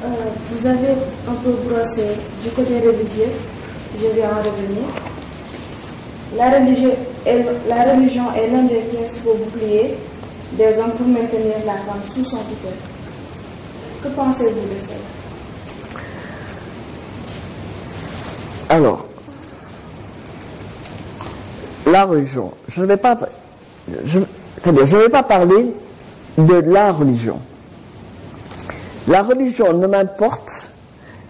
Vous avez un peu brossé du côté religieux, je vais en revenir. La religion est l'un des principaux boucliers des hommes pour maintenir la femme sous son tutelle. Que pensez-vous de cela? Alors, la religion, je ne vais pas parler de la religion. La religion ne m'importe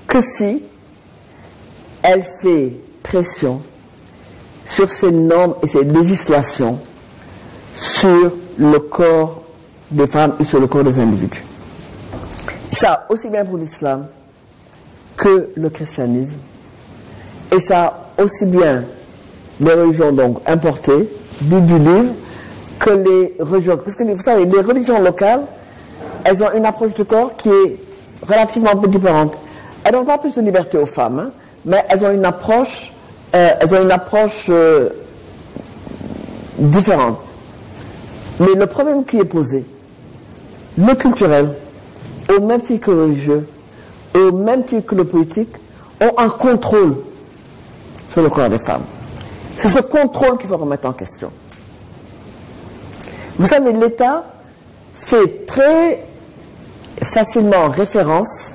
que si elle fait pression sur ces normes et ces législations sur le corps des femmes et sur le corps des individus. Ça, aussi bien pour l'islam que le christianisme, et ça, aussi bien les religions donc importées, dites du livre, que les religions, parce que vous savez, les religions locales, elles ont une approche du corps qui est relativement un peu différente. Elles n'ont pas plus de liberté aux femmes, hein, mais elles ont une approche différente. Mais le problème qui est posé, le culturel, au même titre que le religieux, au même titre que le politique, ont un contrôle sur le corps des femmes. C'est ce contrôle qu'il faut remettre en question. Vous savez, l'État fait très facilement référence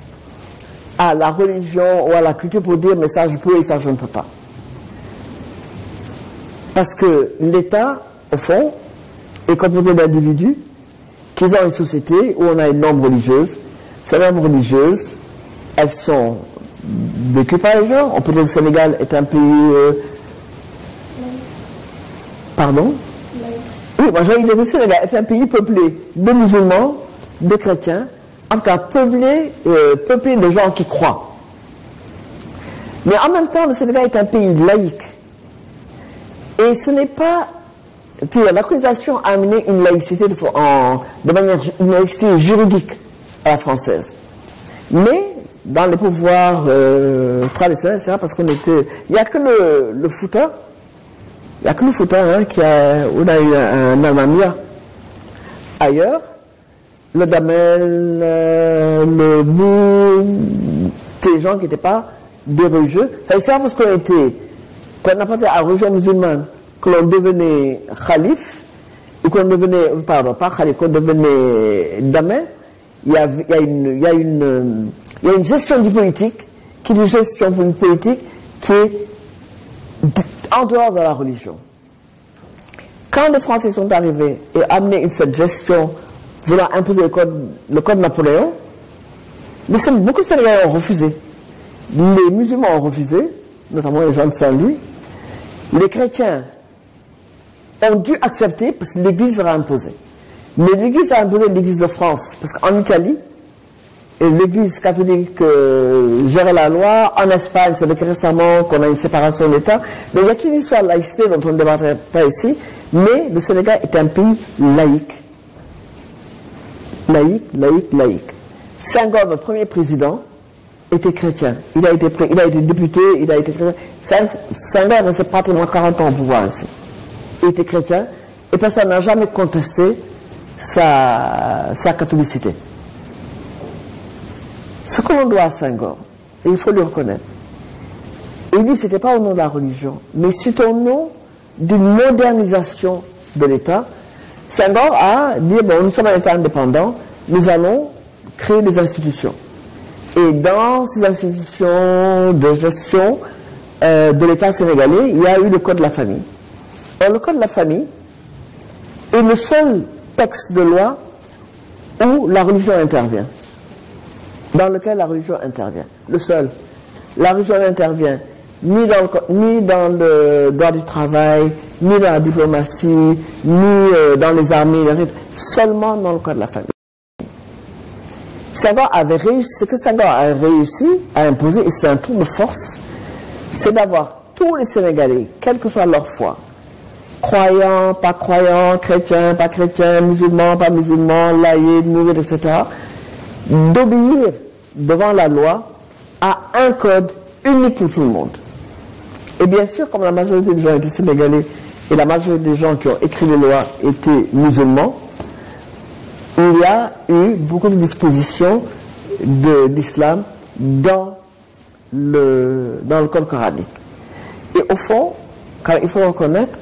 à la religion ou à la culture pour dire mais ça je peux et ça je ne peux pas. Parce que l'État, au fond, est composé d'individus qui ont une société où on a une norme religieuse. Ces normes religieuses, elles sont vécues par les gens. On peut dire que le Sénégal est un pays... Pardon? Oui, moi j'ai dit que le Sénégal est un pays peuplé de musulmans, de chrétiens, en tout cas peuplé de gens qui croient. Mais en même temps, le Sénégal est un pays laïque. Et ce n'est pas... La colonisation a amené une laïcité de manière une laïcité juridique à la française. Mais dans les pouvoirs traditionnels, c'est parce qu'on était... Il n'y a que le Fouta. Il n'y a que le Fouta hein, on a eu un Almamia. Ailleurs, le Damel, le Bou, ces gens qui n'étaient pas des religieux. C'est parce qu'on était... Quand on appartenait à la religion musulmane, que l'on devenait khalif, ou qu'on devenait, pardon, pas khalif, qu'on devenait damel, il y a une gestion du politique, qui est une gestion politique qui est en dehors de la religion. Quand les Français sont arrivés et amené cette gestion, voulant imposer le code Napoléon, beaucoup de Sénégalais ont refusé. Les musulmans ont refusé, notamment les gens de Saint-Louis. Les chrétiens ont dû accepter parce que l'Église leur a imposé. Mais l'Église a imposé l'Église de France. Parce qu'en Italie, l'Église catholique gérait la loi. En Espagne, c'est depuis récemment qu'on a une séparation d'État. Mais il y a une histoire de laïcité dont on ne débattrait pas ici. Mais le Sénégal est un pays laïque. Laïque. Senghor, notre premier président, était chrétien. Il a été député, il a été chrétien. Senghor restait pratiquement 40 ans au pouvoir ici. Il était chrétien et personne n'a jamais contesté sa catholicité. Ce que l'on doit à Senghor, et il faut le reconnaître, et lui, ce n'était pas au nom de la religion, mais c'est au nom d'une modernisation de l'État. Senghor a dit, bon, nous sommes un État indépendant, nous allons créer des institutions. Et dans ces institutions de gestion de l'État sénégalais, il y a eu le Code de la famille. Alors, le Code de la famille est le seul texte de loi où la religion intervient. Dans lequel la religion intervient. Le seul. La religion n'intervient ni dans le droit du travail, ni dans la diplomatie, ni dans les armées, seulement dans le Code de la famille. Senghor avait réussi, ce que Senghor a réussi à imposer, et c'est un tour de force, c'est d'avoir tous les Sénégalais, quelle que soit leur foi, croyants, pas croyants, chrétiens, pas chrétiens, musulmans, pas musulmans, laïcs, mourides, etc., d'obéir devant la loi à un code unique pour tout le monde. Et bien sûr, comme la majorité des gens étaient sénégalais et la majorité des gens qui ont écrit les lois étaient musulmans, il y a eu beaucoup de dispositions de l'islam dans le code coranique. Et au fond, quand il faut reconnaître,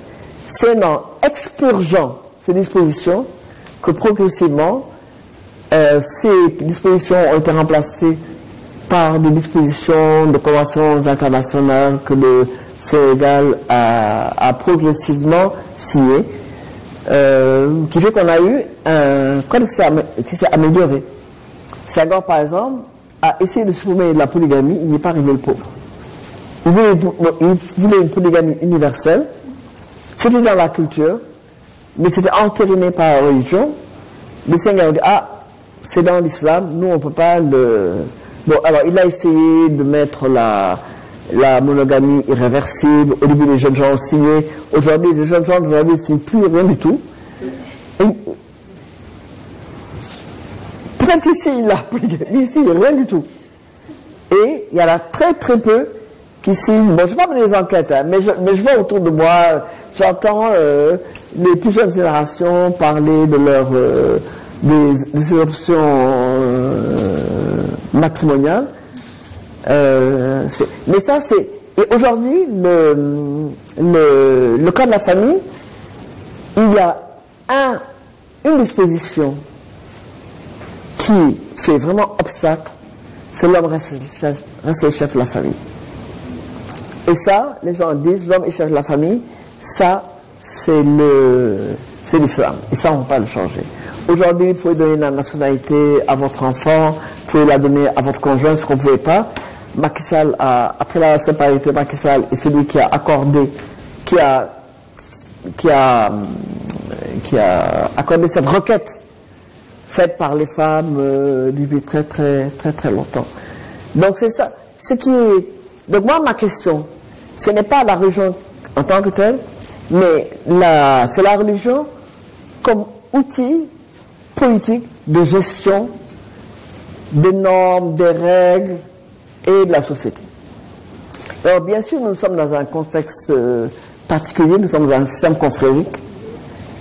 c'est en expurgeant ces dispositions que progressivement, ces dispositions ont été remplacées par des dispositions de conventions internationales que le Sénégal a progressivement signé, qui fait qu'on a eu un code qui s'est amélioré. Senghor, par exemple, a essayé de supprimer la polygamie, il n'est pas arrivé le pauvre. Il voulait une polygamie universelle, c'était dans la culture, mais c'était entériné par la religion. Le Senghor a dit, ah, c'est dans l'islam, nous on ne peut pas le... Bon, alors il a essayé de mettre la monogamie irréversible. Au début, les jeunes gens ont signé. Aujourd'hui, les jeunes gens ne signent plus rien du tout. Peut-être qu'ici, il a polygamie, ici, il n'y a rien du tout. Et il y en a très très peu qui signent. Bon, je ne vais pas mener des enquêtes, hein, mais je vois autour de moi, j'entends les plus jeunes générations parler de leur des options matrimoniales. Mais ça, c'est... Et aujourd'hui, le code de la famille, il y a une disposition qui fait vraiment obstacle, c'est l'homme reste le chef de la famille. Et ça, les gens disent, l'homme est chef de la famille, ça, c'est l'islam. Et ça, on ne peut pas le changer. Aujourd'hui, il faut donner la nationalité à votre enfant, vous pouvez la donner à votre conjoint, ce qu'on ne pouvait pas. Macky Sall après la séparité, Macky Sall est celui qui a accordé, qui a accordé cette requête faite par les femmes depuis très très très très longtemps. Donc c'est ça. Donc moi, ma question, ce n'est pas la religion en tant que telle, mais c'est la religion comme outil politique de gestion des normes, des règles et de la société. Alors bien sûr, nous sommes dans un contexte particulier, nous sommes dans un système confrérique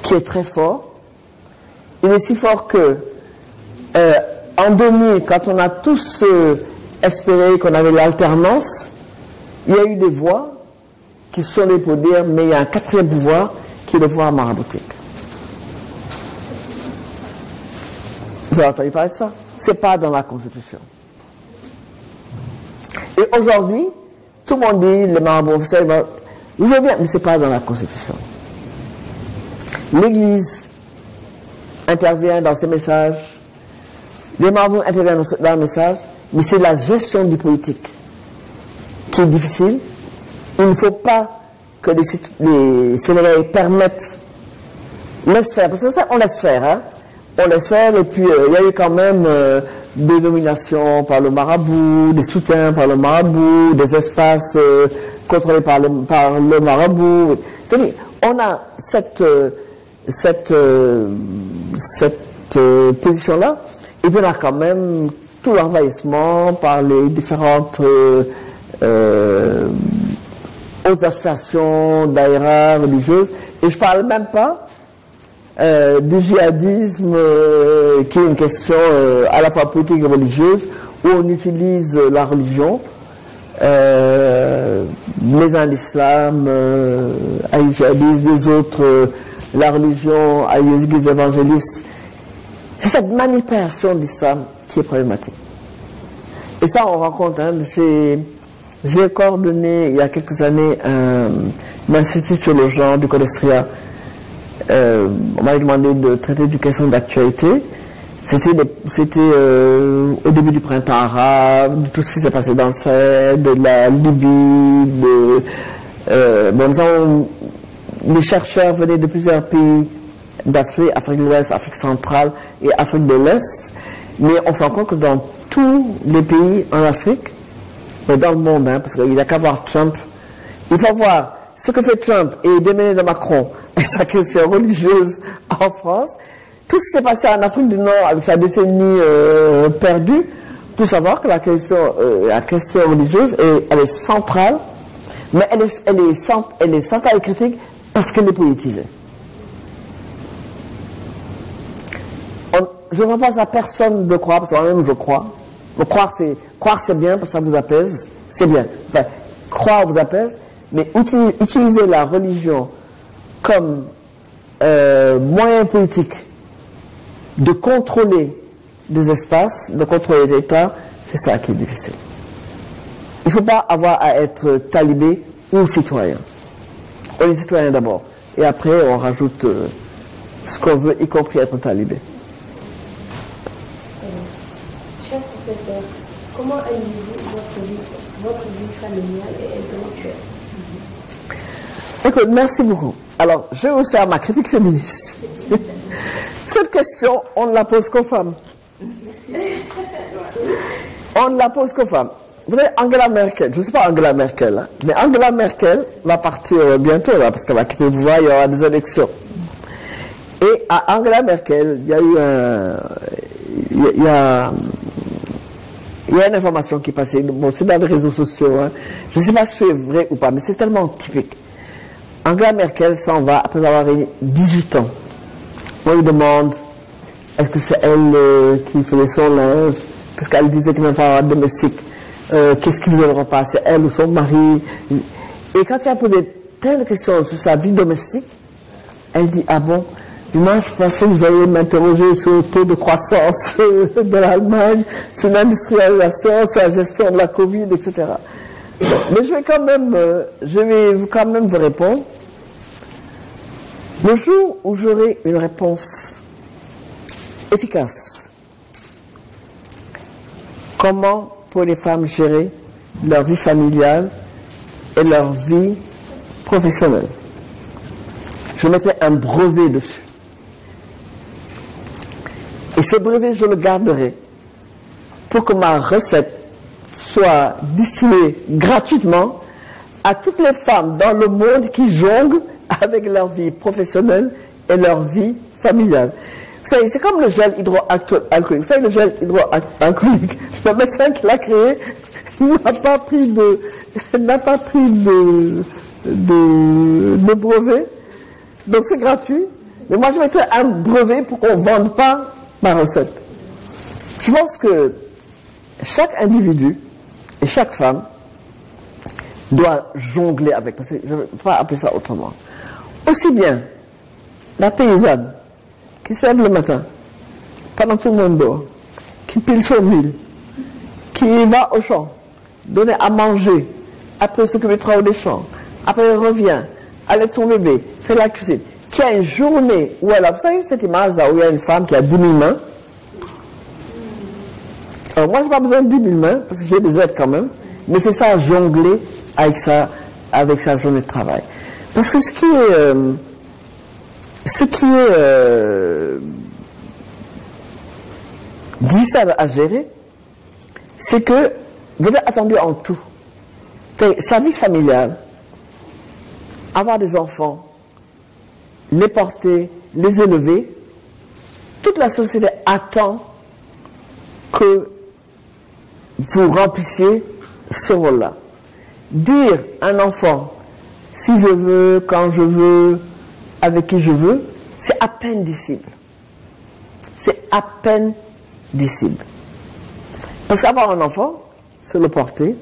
qui est très fort. Il est si fort que en 2000, quand on a tous espéré qu'on avait l'alternance, il y a eu des voix qui sont là pour dire, mais il y a un quatrième pouvoir qui est le pouvoir maraboutique. Vous avez entendu parler de ça? C'est pas dans la Constitution. Et aujourd'hui, tout le monde dit, les marabouts, vous voyez bien, mais c'est pas dans la Constitution. L'Église intervient dans ses messages, les marabouts interviennent dans le message, mais c'est la gestion du politique qui est difficile. Il ne faut pas que les Sénégalais permettent, laissent faire, parce que ça, on laisse faire, hein. On laisse faire, et puis il y a eu quand même des nominations par le marabout, des soutiens par le marabout, des espaces contrôlés par le marabout. C'est-à-dire, on a cette position-là, et puis on a quand même tout l'envahissement par les différentes autres associations daïra religieuses, et je ne parle même pas du djihadisme qui est une question à la fois politique et religieuse, où on utilise la religion, les uns l'islam, à djihadisme, les autres la religion, à les évangélistes. C'est cette manipulation de l'islam qui est problématique. Et ça, on rencontre, hein, j'ai coordonné il y a quelques années un institut sur le genre du Codestria. On m'avait demandé de traiter d'une question d'actualité. C'était au début du printemps arabe, de tout ce qui s'est passé dans le Sahel, de la Libye, les chercheurs venaient de plusieurs pays d'Afrique, Afrique de l'Ouest, Afrique centrale et Afrique de l'Est. Mais on se rend compte que dans tous les pays en Afrique, mais dans le monde, hein, parce qu'il n'y a qu'à voir Trump, il faut voir ce que fait Trump et Emmanuel Macron et sa question religieuse en France, tout ce qui s'est passé en Afrique du Nord avec sa décennie perdue, pour savoir que la question religieuse, elle est centrale, mais elle est centrale et critique parce qu'elle est politisée. Je ne pense à personne de croire, parce que moi-même je crois, Donc, croire c'est bien parce que ça vous apaise, c'est bien. Enfin, croire vous apaise, mais utiliser la religion comme moyen politique de contrôler des espaces, de contrôler les États, c'est ça qui est difficile. Il ne faut pas avoir à être talibé ou citoyen. On est citoyen d'abord, et après on rajoute ce qu'on veut, y compris être talibé. Cher professeur, comment allez-vous votre vie familiale et intellectuelle? Écoute, merci beaucoup. Alors, je vais vous faire ma critique féministe. Cette question, on ne la pose qu'aux femmes. On ne la pose qu'aux femmes. Vous savez, Angela Merkel, je ne sais pas Angela Merkel, hein, mais Angela Merkel va partir bientôt, là, parce qu'elle va quitter le pouvoir, il y aura des élections. Et à Angela Merkel, il y a eu il y a une information qui est passée, bon, c'est dans les réseaux sociaux, hein. Je ne sais pas si c'est vrai ou pas, mais c'est tellement typique. Angela Merkel s'en va après avoir eu 18 ans. On lui demande, est-ce que c'est elle qui faisait son linge, parce qu'elle disait qu'il n'avait pas de domestique. Qu'est-ce qu'il ne veut pas, c'est elle ou son mari. Et quand il a posé telle question sur sa vie domestique, elle dit, ah bon, moi je pensais que vous alliez m'interroger sur le taux de croissance de l'Allemagne, sur l'industrialisation, sur la gestion de la Covid, etc. Mais je vais quand même vous répondre. Le jour où j'aurai une réponse efficace, comment pour les femmes gérer leur vie familiale et leur vie professionnelle, je mettrai un brevet dessus. Et ce brevet, je le garderai pour que ma recette soit distribuée gratuitement à toutes les femmes dans le monde qui jonglent avec leur vie professionnelle et leur vie familiale. Vous savez, c'est comme le gel hydroalcoolique. Vous savez, le gel hydroalcoolique, le médecin qui l'a créé n'a pas pris de brevet. Donc c'est gratuit. Mais moi, je mettrai un brevet pour qu'on ne vende pas ma recette. Je pense que chaque individu et chaque femme doit jongler avec, parce que je ne peux pas appeler ça autrement. Aussi bien la paysanne qui se lève le matin, pendant tout le monde dort, qui pile son mille, qui va au champ, donner à manger, après s'occuper du travail des champs, après elle revient, allaite son bébé, fait la cuisine, qui a une journée où elle a, vous savez cette image là où il y a une femme qui a 10 000 mains. Alors moi je n'ai pas besoin de 10 000 mains, parce que j'ai des aides quand même, mais c'est ça, jongler avec sa journée de travail. Parce que ce qui est difficile à gérer, c'est que vous êtes attendu en tout. Sa vie familiale, avoir des enfants, les porter, les élever, toute la société attend que vous remplissiez ce rôle-là. Dire à un enfant, si je veux, quand je veux, avec qui je veux, c'est à peine dissible. C'est à peine dissible. Parce qu'avoir un enfant, c'est le porter,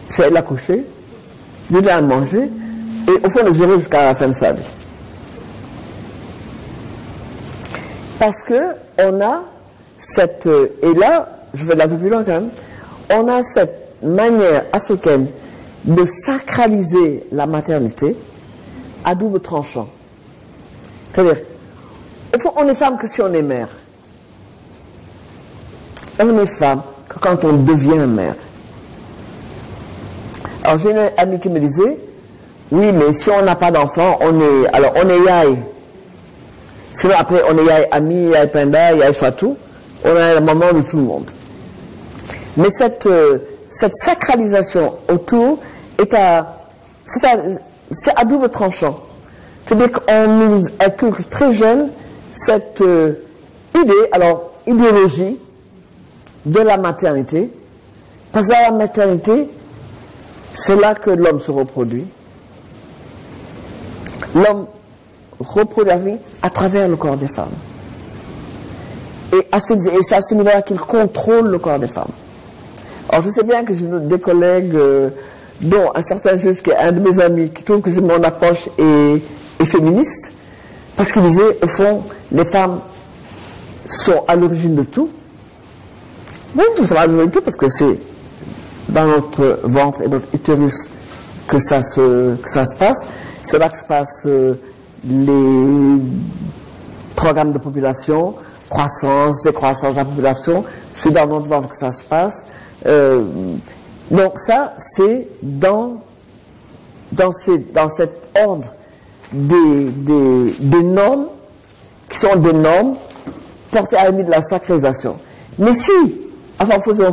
c'est l'accoucher, donner à manger, et au fond le gérer jusqu'à la fin de sa vie. Parce que on a cette, et là, je vais la plus loin quand même, on a cette manière africaine de sacraliser la maternité à double tranchant. C'est-à-dire, au fond, on est femme que si on est mère. On est femme que quand on devient mère. Alors j'ai une amie qui me disait, oui, mais si on n'a pas d'enfant, on est yaï. Sinon après, on est yaï ami, yaï penda, yaï fatou. On a la maman de tout le monde. Mais cette sacralisation autour c'est à double tranchant. C'est-à-dire qu'on nous inculque très jeune cette idéologie de la maternité. Parce que la maternité, c'est là que l'homme se reproduit. L'homme reproduit la vie à travers le corps des femmes. Et c'est à ce niveau-là qu'il contrôle le corps des femmes. Alors je sais bien que j'ai des collègues, dont un certain juge qui est un de mes amis, qui trouve que mon approche est féministe, parce qu'il disait, au fond, les femmes sont à l'origine de tout. Oui, nous sommes à l'origine de tout parce que c'est dans notre ventre et notre utérus que ça se passe. C'est là que se passent les programmes de population, croissance, décroissance de la population. C'est dans notre ventre que ça se passe. Donc ça, c'est dans cet ordre des normes qui sont des normes portées à la limite de la sacralisation. Mais si, en faisant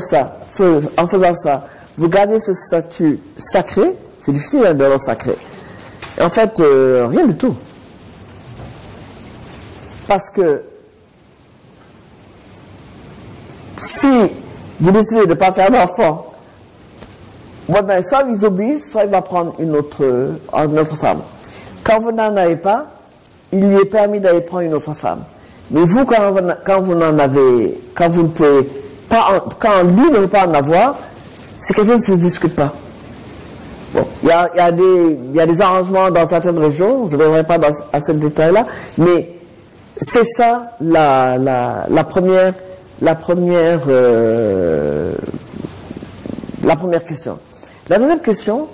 ça, vous gardez ce statut sacré, c'est difficile de le sacré. En fait, rien du tout. Parce que si vous décidez de ne pas faire d'enfant, soit ils obligent, soit il va prendre une autre femme. Quand vous n'en avez pas, il lui est permis d'aller prendre une autre femme. Mais vous, quand vous ne pouvez pas, quand lui ne veut pas en avoir, c'est quelque chose qui ne se discute pas. Bon, il y a des arrangements dans certaines régions, je ne reviendrai pas à ce détail-là, mais c'est ça la première question. La deuxième question,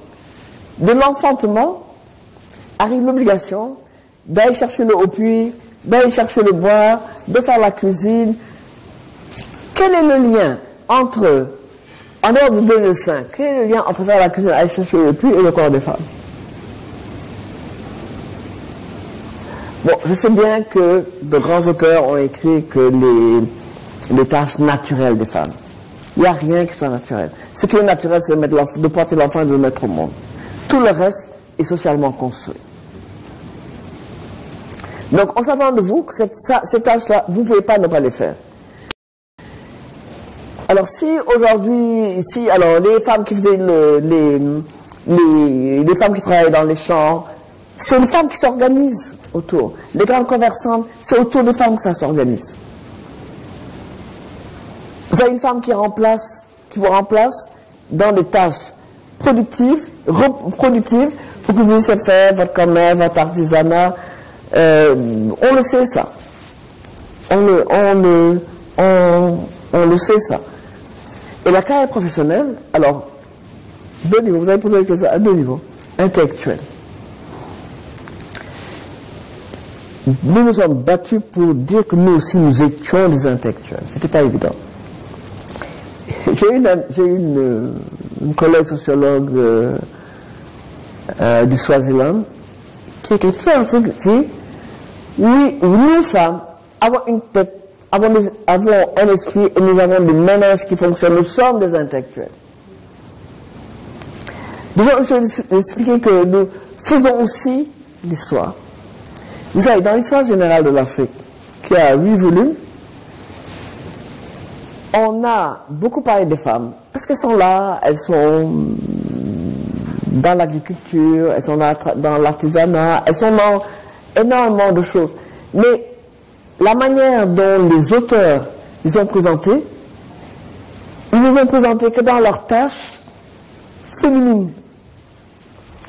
de l'enfantement arrive l'obligation d'aller chercher le haut puits, d'aller chercher le bois, de faire la cuisine. Quel est le lien entre, en dehors de 2005, quel est le lien entre faire la cuisine, aller chercher le puits et le corps des femmes? Bon, je sais bien que de grands auteurs ont écrit que les tâches naturelles des femmes. Il n'y a rien qui soit naturel. Ce qui est naturel, c'est de porter l'enfant et de le mettre au monde. Tout le reste est socialement construit. Donc, on s'attend de vous que ces tâches-là, vous ne pouvez pas ne pas les faire. Alors, si aujourd'hui, alors les femmes qui faisaient les femmes qui travaillaient dans les champs, c'est les femmes qui s'organisent autour. Les grandes conversantes, c'est autour des femmes que ça s'organise. Vous avez une femme qui vous remplace dans des tâches productives, reproductives, pour que vous puissiez faire votre commerce, votre artisanat. On le sait ça. On le sait ça. Et la carrière professionnelle, alors, deux niveaux, vous avez posé la question à deux niveaux. Intellectuel. Nous nous sommes battus pour dire que nous aussi nous étions des intellectuels. C'était pas évident. J'ai une collègue sociologue du Swaziland qui a fait un truc qui, oui, nous femmes avons une tête, avons un esprit et nous avons des ménages qui fonctionnent. Nous sommes des intellectuels. Déjà, je vais expliquer que nous faisons aussi l'histoire. Vous savez, dans l'histoire générale de l'Afrique, qui a 8 volumes, on a beaucoup parlé des femmes, parce qu'elles sont là, elles sont dans l'agriculture, elles sont dans l'artisanat, elles sont dans énormément de choses. Mais la manière dont les auteurs les ont présentés, ils les ont présentés que dans leurs tâches féminines.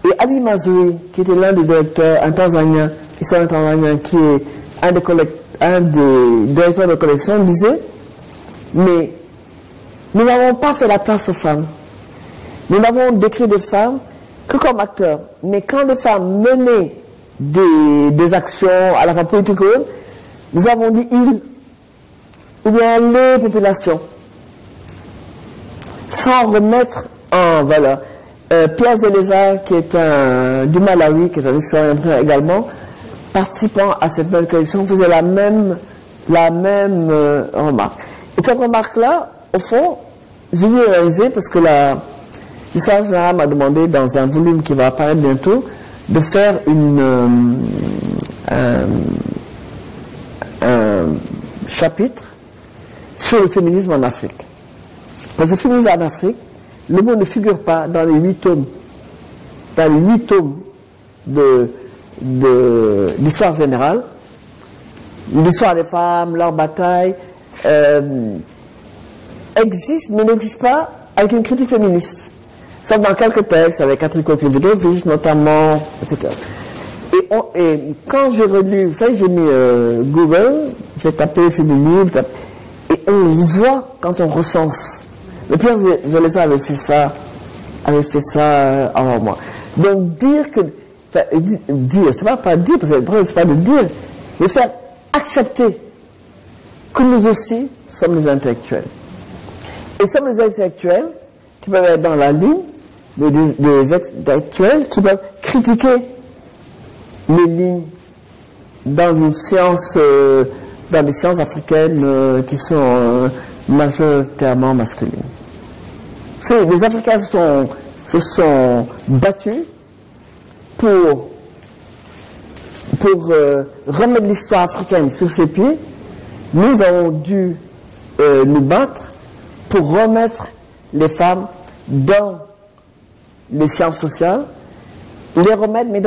Et Ali Mazrui, qui était l'un des directeurs, un Tanzanien, qui est un des directeurs de collection, disait: mais nous n'avons pas fait la place aux femmes. Nous n'avons décrit des femmes que comme acteurs. Mais quand les femmes menaient des actions à la fois politiques, nous avons dit ils, ou bien les populations, sans remettre en valeur. Pierre Zélézard, qui est du Malawi, qui est un historien également, participant à cette belle collection, faisait la même remarque. Et cette remarque-là, au fond, j'ai dû réaliser parce que l'histoire générale m'a demandé, dans un volume qui va apparaître bientôt, de faire un chapitre sur le féminisme en Afrique. Parce que le féminisme en Afrique, le mot ne figure pas dans les 8 tomes. Dans les 8 tomes d'histoire générale, l'histoire des femmes, leur bataille, existe, mais n'existe pas avec une critique féministe. Sauf dans quelques textes, avec Catherine Coquille-Vidovich notamment, etc. Et quand j'ai relu, vous savez, j'ai mis Google, j'ai tapé féminisme, et on voit quand on recense. Le Pierre Zolesa avait fait ça avant moi. Donc dire que, c'est pas dire, parce que le problème c'est pas de dire, mais faire accepter que nous aussi sommes les intellectuels. Et sommes les intellectuels qui peuvent être dans la ligne des intellectuels qui peuvent critiquer les lignes dans une science, dans des sciences africaines qui sont majoritairement masculines. Les Africains se sont battus pour remettre l'histoire africaine sur ses pieds. Nous avons dû nous battre pour remettre les femmes dans les sciences sociales, les remettre, mais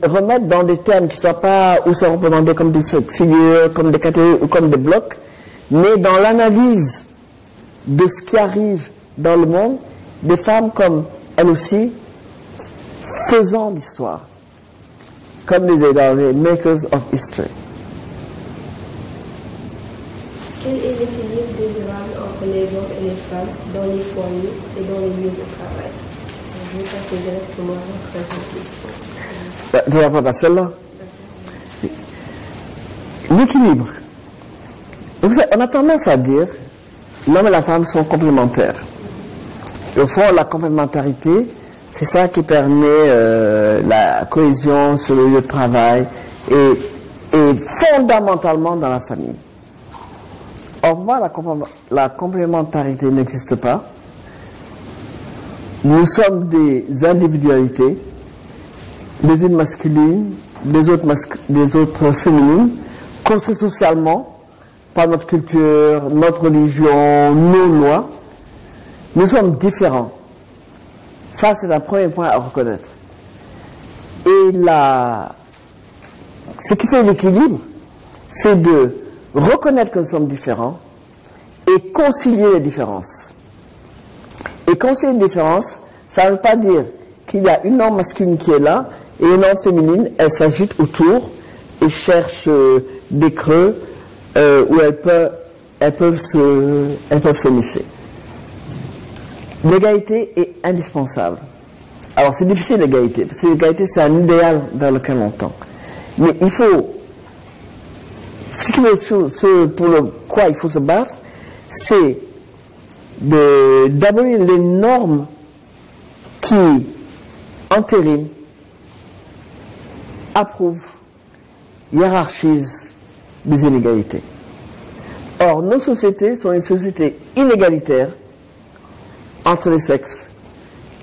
remettre dans des termes qui ne soient pas ou sont représentés comme des figures, comme des catégories ou comme des blocs, mais dans l'analyse de ce qui arrive dans le monde, des femmes comme elles aussi faisant l'histoire, comme dans les makers of history. Quel est l'équilibre désirable entre les hommes et les femmes dans les foyers et dans les lieux de travail? Je vais passer directement à votre question. Tu vas répondre à celle-là. L'équilibre. On a tendance à dire l'homme et la femme sont complémentaires. Au fond, la complémentarité, c'est ça qui permet la cohésion sur le lieu de travail et fondamentalement dans la famille. Or, moi, la complémentarité n'existe pas. Nous sommes des individualités, les unes masculines, les autres féminines, construites socialement par notre culture, notre religion, nos lois. Nous sommes différents. Ça, c'est un premier point à reconnaître. Et ce qui fait l'équilibre, c'est de reconnaître que nous sommes différents et concilier les différences. Et concilier les différences, ça ne veut pas dire qu'il y a une norme masculine qui est là et une norme féminine, elle s'agite autour et cherche des creux où elles peuvent se nicher. L'égalité est indispensable. Alors c'est difficile l'égalité, parce que l'égalité c'est un idéal vers lequel on tend. Mais il faut, pour le quoi il faut se battre, c'est d'abolir les normes qui entérinent, approuvent, hiérarchisent des inégalités. Or, nos sociétés sont une société inégalitaire entre les sexes,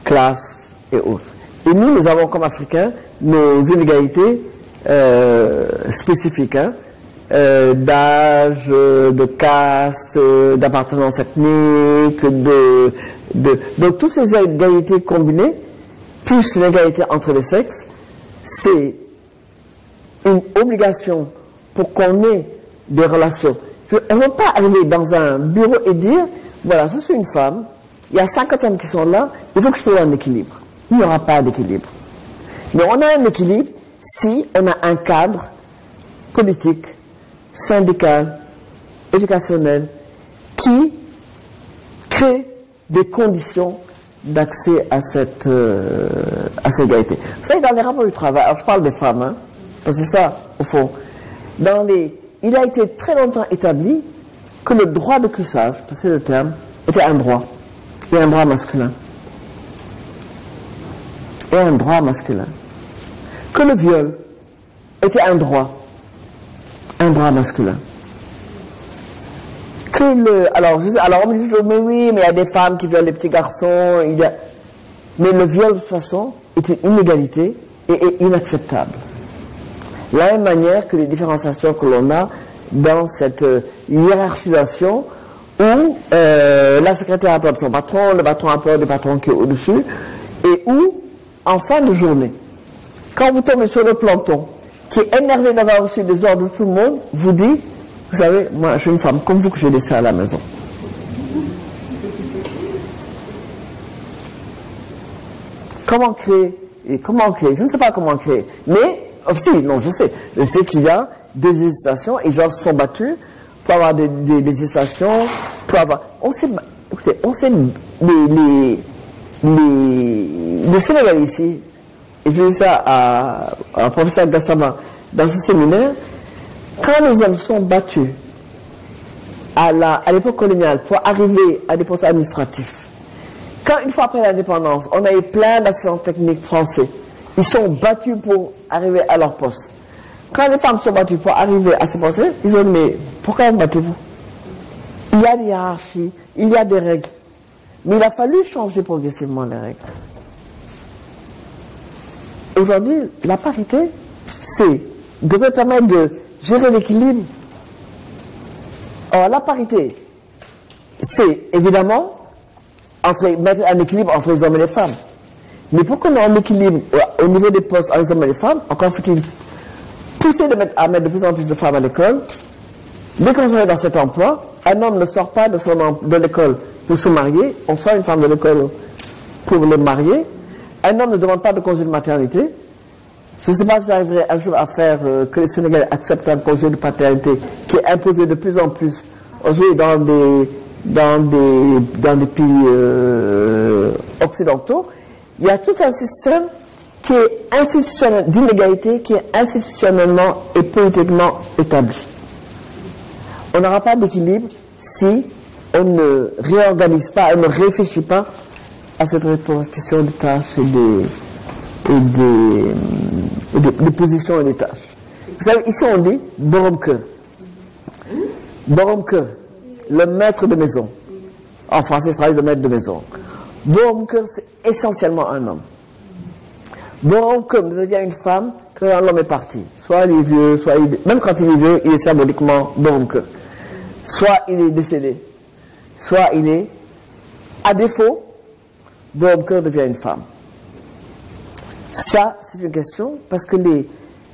classes et autres. Et nous avons comme Africains nos inégalités spécifiques, d'âge, de caste, d'appartenance ethnique, donc toutes ces inégalités combinées, plus l'égalité entre les sexes, c'est une obligation pour qu'on ait des relations. Elles ne vont pas arriver dans un bureau et dire, voilà, je suis une femme, il y a 50 hommes qui sont là, il faut que je trouve un équilibre. Il n'y aura pas d'équilibre. Mais on a un équilibre si on a un cadre politique, syndical, éducationnel, qui crée des conditions d'accès à cette égalité. Vous savez, dans les rapports du travail, alors je parle des femmes, hein, parce que c'est ça, au fond, il a été très longtemps établi que le droit de cuissage, c'est le terme, était un droit. Et un droit masculin. Et un droit masculin. Que le viol était un droit masculin. Alors on me dit toujours, mais oui, mais il y a des femmes qui violent les petits garçons, mais le viol de toute façon est une inégalité et est inacceptable. De la même manière que les différenciations que l'on a dans cette hiérarchisation où la secrétaire apporte son patron, le patron apporte le patron qui est au-dessus, et où, en fin de journée, quand vous tombez sur le planton, qui est énervé d'avoir reçu des ordres de tout le monde, vous dit, Vous savez, moi, je suis une femme comme vous que j'ai laissée à la maison. Comment créer? Je ne sais pas comment créer. Mais, si, non, je sais qu'il y a des législations et les gens se sont battus pour avoir des législations, pour avoir... Écoutez, on sait les Sénégalais ici, et je dis ça à professeur Gassama dans ce séminaire, quand les hommes sont battus à l'époque coloniale pour arriver à des postes administratifs, quand une fois après l'indépendance, on a eu plein d'assistants techniques français, ils sont battus pour arriver à leur poste. Quand les femmes sont battues pour arriver à ces postes, ils ont dit, mais pourquoi vous battez-vous? Il y a des hiérarchies, il y a des règles. Mais il a fallu changer progressivement les règles. Aujourd'hui, la parité, devrait permettre de gérer l'équilibre. Or, la parité, c'est évidemment mettre un équilibre entre les hommes et les femmes. Mais pour qu'on ait un équilibre au niveau des postes entre les hommes et les femmes, encore faut-il pousser à mettre de plus en plus de femmes à l'école. Dès qu'on est dans cet emploi, un homme ne sort pas de l'école pour se marier, on sort une femme de l'école pour le marier. Un homme ne demande pas de congé de maternité. Je ne sais pas si j'arriverai un jour à faire que les Sénégalais acceptent un congé de paternité qui est imposé de plus en plus aujourd'hui dans des pays occidentaux. Il y a tout un système qui est institutionnel, d'inégalité, qui est institutionnellement et politiquement établi. On n'aura pas d'équilibre si on ne réorganise pas, on ne réfléchit pas à cette répartition des tâches et des positions et des tâches. Vous savez, ici on dit Boromkeur. Boromkeur, le maître de maison. En français, je travaille le maître de maison. Boromkeur, c'est essentiellement un homme. Boromkeur devient une femme quand l'homme est parti. Soit il est vieux, même quand il est vieux, il est symboliquement Boromkeur. Soit il est décédé, soit il est, à défaut, Boromkeur devient une femme. Ça, c'est une question, parce que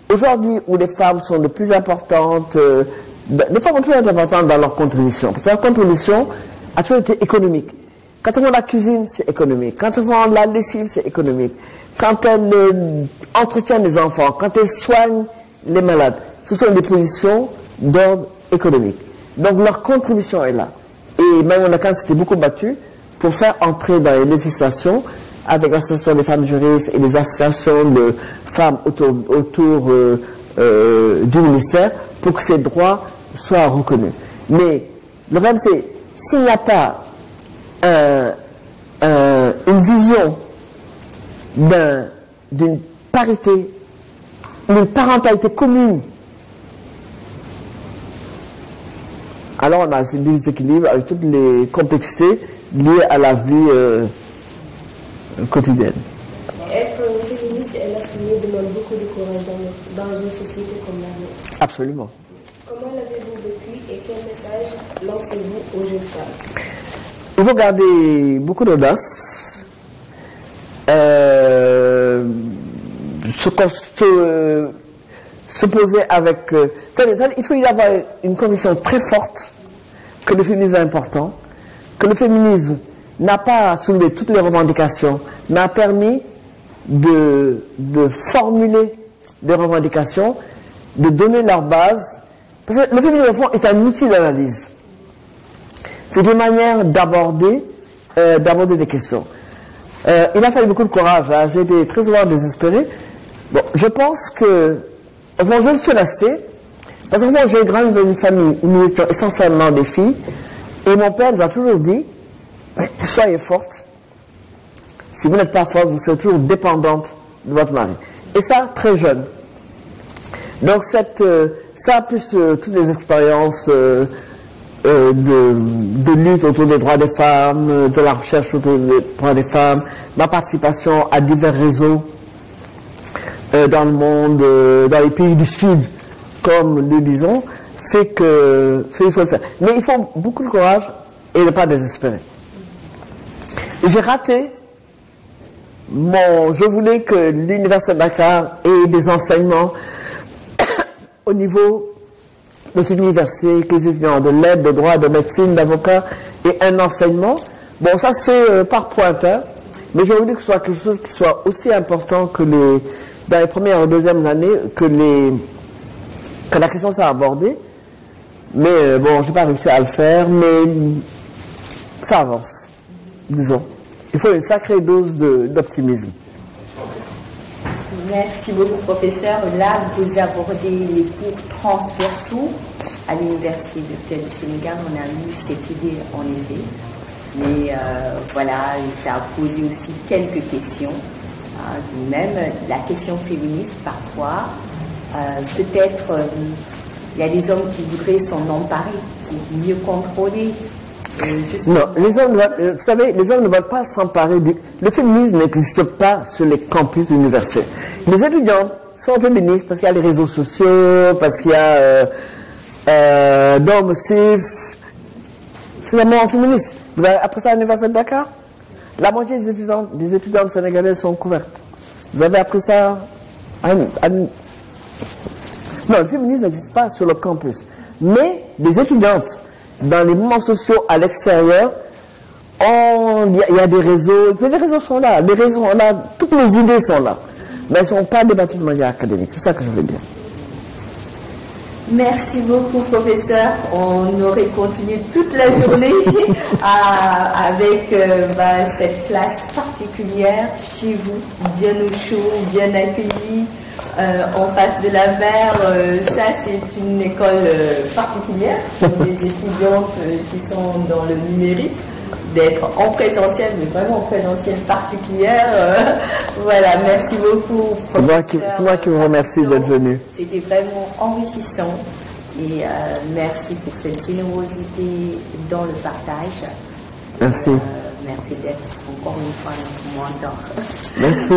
aujourd'hui où les femmes sont de plus importantes, les femmes sont toujours importantes dans leur contribution. Parce que leur contribution a toujours été économique. Quand elles font la cuisine, c'est économique. Quand elles font la lessive, c'est économique. Quand elles entretiennent les enfants, quand elles soignent les malades, ce sont des positions d'ordre économique. Donc leur contribution est là. Et Maïmouna Nakan s'était beaucoup battu pour faire entrer dans les législations, avec l'association des femmes juristes et les associations de femmes autour du ministère, pour que ces droits soient reconnus. Mais le problème, c'est s'il n'y a pas une vision d'une parité, d'une parentalité commune, alors on a des déséquilibres avec toutes les complexités liées à la vie quotidienne. Être féministe et l'assumer demande beaucoup de courage dans une société comme la nôtre. Absolument. Comment l'avez-vous vécu et quel message lancez-vous aux jeunes femmes? Il faut garder beaucoup d'audace, se poser avec... il faut y avoir une conviction très forte que le féminisme est important, que le féminisme n'a pas soulevé toutes les revendications, mais a permis de formuler des revendications, de donner leur base. Parce que le féminisme, au fond, est un outil d'analyse. C'est une manière d'aborder des questions. Il a fallu beaucoup de courage. Hein. J'ai été très souvent désespéré. Bon, je pense que... Enfin, je me suis resté. Parce que moi, j'ai grandi dans une famille où nous étions essentiellement des filles. Et mon père nous a toujours dit, soyez forte. Si vous n'êtes pas forte, vous serez toujours dépendante de votre mari. Et ça, très jeune. Donc, ça, plus toutes les expériences de lutte autour des droits des femmes, de la recherche autour des droits des femmes, ma participation à divers réseaux dans le monde, dans les pays du Sud, comme nous disons, fait qu'il faut le faire. Mais il faut beaucoup de courage et ne pas désespérer. J'ai raté je voulais que l'Université de Dakar ait des enseignements au niveau notre université, que les étudiants ont de l'aide, de droit, de médecine, d'avocat et un enseignement. Bon, ça se fait par pointe, hein, mais j'ai voulu que ce soit quelque chose qui soit aussi important que dans les premières et deuxièmes années, que la question soit abordée. Mais bon, j'ai pas réussi à le faire, mais ça avance, disons. Il faut une sacrée dose d'optimisme. Merci beaucoup, professeur. Là, vous abordez les cours transversaux à l'Université de du Sénégal. On a eu cette idée en effet. Mais voilà, ça a posé aussi quelques questions. Même la question féministe, parfois, peut-être, il y a des hommes qui voudraient s'en emparer pour mieux contrôler. Non, les hommes, vous savez, les hommes ne veulent pas s'emparer du... Le féminisme n'existe pas sur les campus de l'université. Les étudiants sont féministes parce qu'il y a les réseaux sociaux, parce qu'il y a d'hommes aussi. C'est vraiment féministe. Vous avez appris ça à l'université de Dakar? La moitié des étudiantes sénégalaises sont couvertes. Vous avez appris ça non, le féminisme n'existe pas sur le campus. Mais des étudiantes dans les mouvements sociaux à l'extérieur, il y a des réseaux. Les réseaux sont là, les réseaux sont là, toutes les idées sont là. Mais elles ne sont pas débattues de manière académique. C'est ça que je veux dire. Merci beaucoup, professeur. On aurait continué toute la journée avec cette classe particulière chez vous, bien au chaud, bien accueillie, en face de la mer. Ça, c'est une école particulière, des étudiantes qui sont dans le numérique, d'être en présentiel, mais vraiment en présentiel particulière. Voilà, merci beaucoup. C'est moi qui vous remercie d'être venu. C'était vraiment enrichissant et merci pour cette générosité dans le partage. Merci. Merci d'être encore une fois notre mentor. Merci.